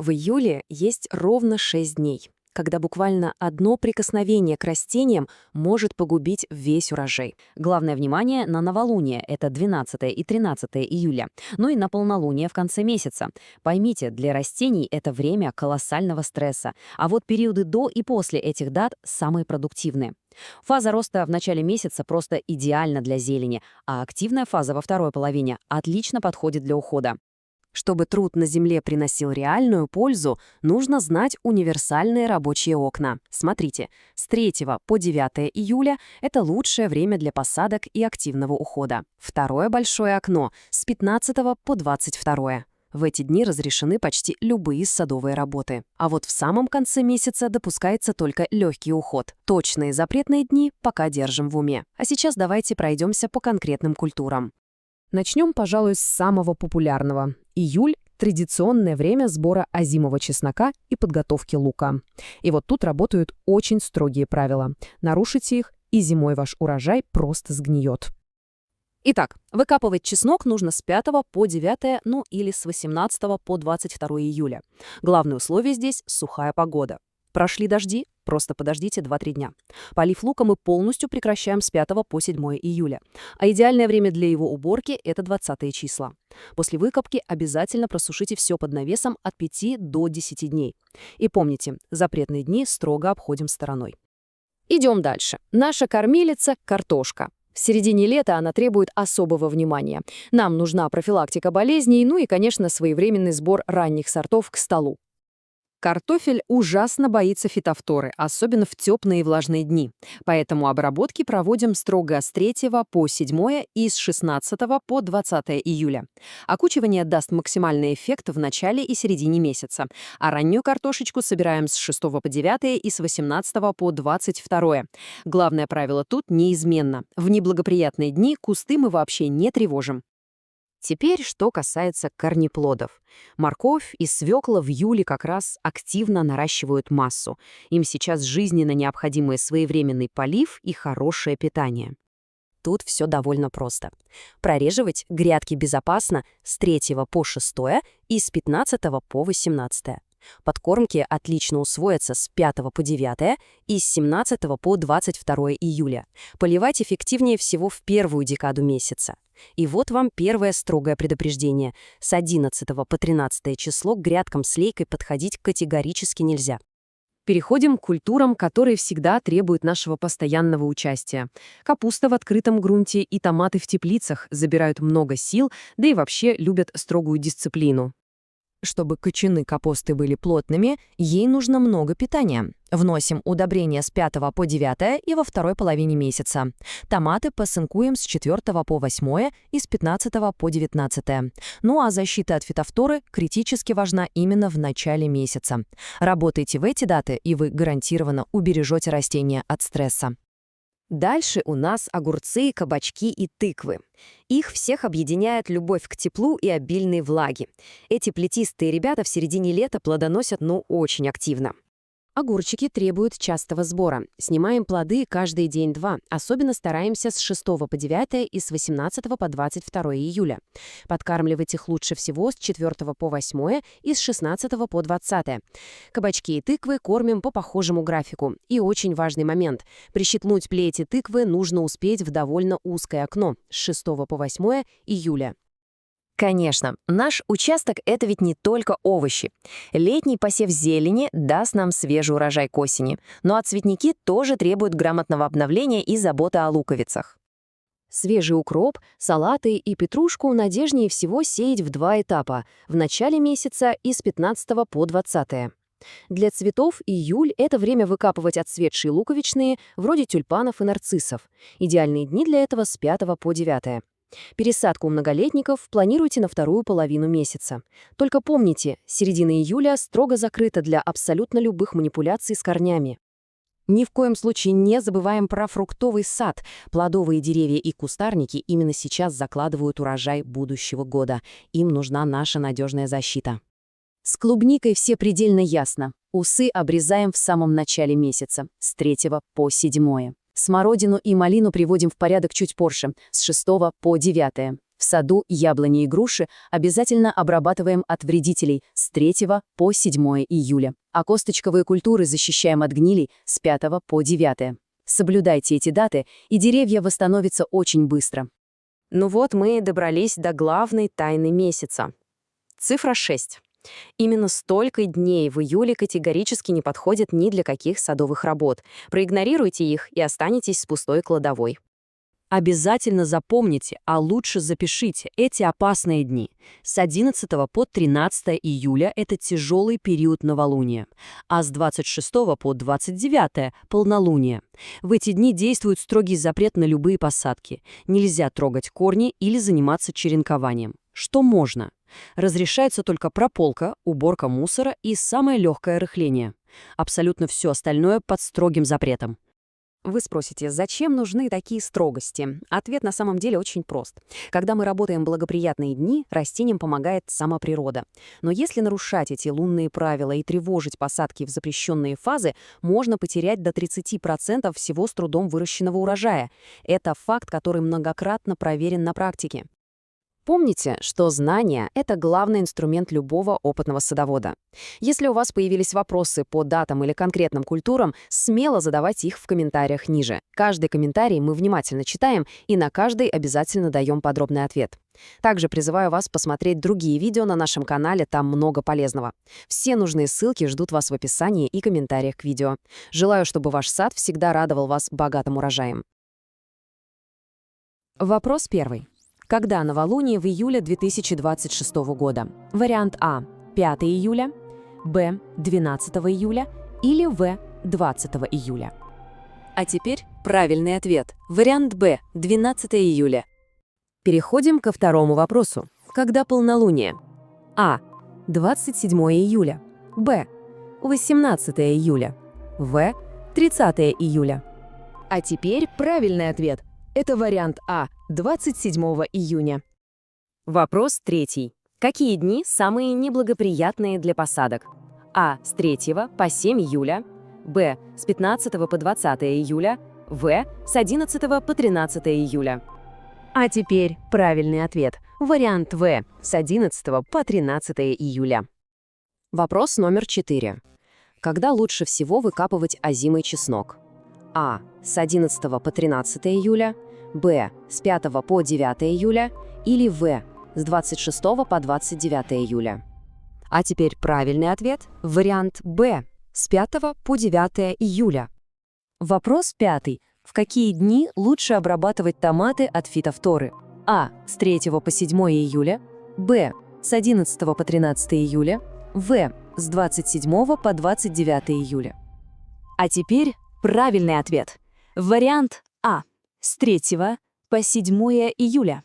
В июле есть ровно 6 дней, когда буквально одно прикосновение к растениям может погубить весь урожай. Главное внимание на новолуние, это 12 и 13 июля, ну и на полнолуние в конце месяца. Поймите, для растений это время колоссального стресса, а вот периоды до и после этих дат самые продуктивные. Фаза роста в начале месяца просто идеальна для зелени, а активная фаза во второй половине отлично подходит для ухода. Чтобы труд на земле приносил реальную пользу, нужно знать универсальные рабочие окна. Смотрите, с 3 по 9 июля– это лучшее время для посадок и активного ухода. Второе большое окно– с 15 по 22. В эти дни разрешены почти любые садовые работы. А вот в самом конце месяца допускается только легкий уход. Точные запретные дни пока держим в уме. А сейчас давайте пройдемся по конкретным культурам. Начнем, пожалуй, с самого популярного. Июль – традиционное время сбора озимого чеснока и подготовки лука. И вот тут работают очень строгие правила. Нарушите их, и зимой ваш урожай просто сгниет. Итак, выкапывать чеснок нужно с 5 по 9, ну или с 18 по 22 июля. Главное условие здесь – сухая погода. Прошли дожди? Просто подождите 2-3 дня. Полив лука мы полностью прекращаем с 5 по 7 июля. А идеальное время для его уборки – это 20 числа. После выкопки обязательно просушите все под навесом от 5 до 10 дней. И помните, запретные дни строго обходим стороной. Идем дальше. Наша кормилица – картошка. В середине лета она требует особого внимания. Нам нужна профилактика болезней, ну и, конечно, своевременный сбор ранних сортов к столу. Картофель ужасно боится фитофторы, особенно в теплые и влажные дни. Поэтому обработки проводим строго с 3 по 7 и с 16 по 20 июля. Окучивание даст максимальный эффект в начале и середине месяца. А раннюю картошечку собираем с 6 по 9 и с 18 по 22. Главное правило тут неизменно. В неблагоприятные дни кусты мы вообще не тревожим. Теперь, что касается корнеплодов. Морковь и свекла в июле как раз активно наращивают массу. Им сейчас жизненно необходимый своевременный полив и хорошее питание. Тут все довольно просто. Прореживать грядки безопасно с 3 по 6 и с 15 по 18. Подкормки отлично усвоятся с 5 по 9 и с 17 по 22 июля. Поливать эффективнее всего в первую декаду месяца. И вот вам первое строгое предупреждение. С 11 по 13 число к грядкам с лейкой подходить категорически нельзя. Переходим к культурам, которые всегда требуют нашего постоянного участия. Капуста в открытом грунте и томаты в теплицах забирают много сил, да и вообще любят строгую дисциплину. Чтобы кочаны капусты были плотными, ей нужно много питания. Вносим удобрения с 5 по 9 и во второй половине месяца. Томаты посынкуем с 4 по 8 и с 15 по 19. Ну а защита от фитофторы критически важна именно в начале месяца. Работайте в эти даты, и вы гарантированно убережете растения от стресса. Дальше у нас огурцы, кабачки и тыквы. Их всех объединяет любовь к теплу и обильной влаге. Эти плетистые ребята в середине лета плодоносят очень активно. Огурчики требуют частого сбора. Снимаем плоды каждый день-два. Особенно стараемся с 6 по 9 и с 18 по 22 июля. Подкармливать их лучше всего с 4 по 8 и с 16 по 20. Кабачки и тыквы кормим по похожему графику. И очень важный момент. Прищипнуть плети тыквы нужно успеть в довольно узкое окно с 6 по 8 июля. Конечно, наш участок – это ведь не только овощи. Летний посев зелени даст нам свежий урожай к осени, но а цветники тоже требуют грамотного обновления и заботы о луковицах. Свежий укроп, салаты и петрушку надежнее всего сеять в 2 этапа – в начале месяца и с 15 по 20. Для цветов июль – это время выкапывать отцветшие луковичные, вроде тюльпанов и нарциссов. Идеальные дни для этого с 5 по 9. Пересадку многолетников планируйте на вторую половину месяца. Только помните, середина июля строго закрыта для абсолютно любых манипуляций с корнями. Ни в коем случае не забываем про фруктовый сад. Плодовые деревья и кустарники именно сейчас закладывают урожай будущего года. Им нужна наша надежная защита. С клубникой все предельно ясно. Усы обрезаем в самом начале месяца, с 3 по 7. Смородину и малину приводим в порядок чуть позже, с 6 по 9. В саду яблони и груши обязательно обрабатываем от вредителей с 3 по 7 июля, а косточковые культуры защищаем от гнилей с 5 по 9. Соблюдайте эти даты, и деревья восстановятся очень быстро. Ну вот мы и добрались до главной тайны месяца. Цифра 6. Именно столько дней в июле категорически не подходит ни для каких садовых работ. Проигнорируйте их и останетесь с пустой кладовой. Обязательно запомните, а лучше запишите эти опасные дни. С 11 по 13 июля – это тяжелый период новолуния, а с 26 по 29 – полнолуние. В эти дни действует строгий запрет на любые посадки. Нельзя трогать корни или заниматься черенкованием. Что можно? Разрешается только прополка, уборка мусора и самое легкое рыхление. Абсолютно все остальное под строгим запретом. Вы спросите, зачем нужны такие строгости? Ответ на самом деле очень прост. Когда мы работаем в благоприятные дни, растениям помогает сама природа. Но если нарушать эти лунные правила и тревожить посадки в запрещенные фазы, можно потерять до 30% всего с трудом выращенного урожая. Это факт, который многократно проверен на практике. Помните, что знание — это главный инструмент любого опытного садовода. Если у вас появились вопросы по датам или конкретным культурам, смело задавайте их в комментариях ниже. Каждый комментарий мы внимательно читаем и на каждый обязательно даем подробный ответ. Также призываю вас посмотреть другие видео на нашем канале, там много полезного. Все нужные ссылки ждут вас в описании и комментариях к видео. Желаю, чтобы ваш сад всегда радовал вас богатым урожаем. Вопрос первый. Когда новолуние в июле 2026 года? Вариант А – 5 июля, Б – 12 июля или В – 20 июля. А теперь правильный ответ. Вариант Б – 12 июля. Переходим ко второму вопросу. Когда полнолуние? А – 27 июля, Б – 18 июля, В – 30 июля. А теперь правильный ответ. Это вариант А – 27 июня. Вопрос третий. Какие дни самые неблагоприятные для посадок? А – с 3 по 7 июля, Б – с 15 по 20 июля, В – с 11 по 13 июля. А теперь правильный ответ. Вариант В – с 11 по 13 июля. Вопрос номер 4. Когда лучше всего выкапывать озимый чеснок? А – с 11 по 13 июля, Б – с 5 по 9 июля или В – с 26 по 29 июля. А теперь правильный ответ – вариант Б – с 5 по 9 июля. Вопрос 5. В какие дни лучше обрабатывать томаты от фитофторы? А – с 3 по 7 июля, Б – с 11 по 13 июля, В – с 27 по 29 июля. А теперь правильный ответ. Вариант А – с 3 по 7 июля.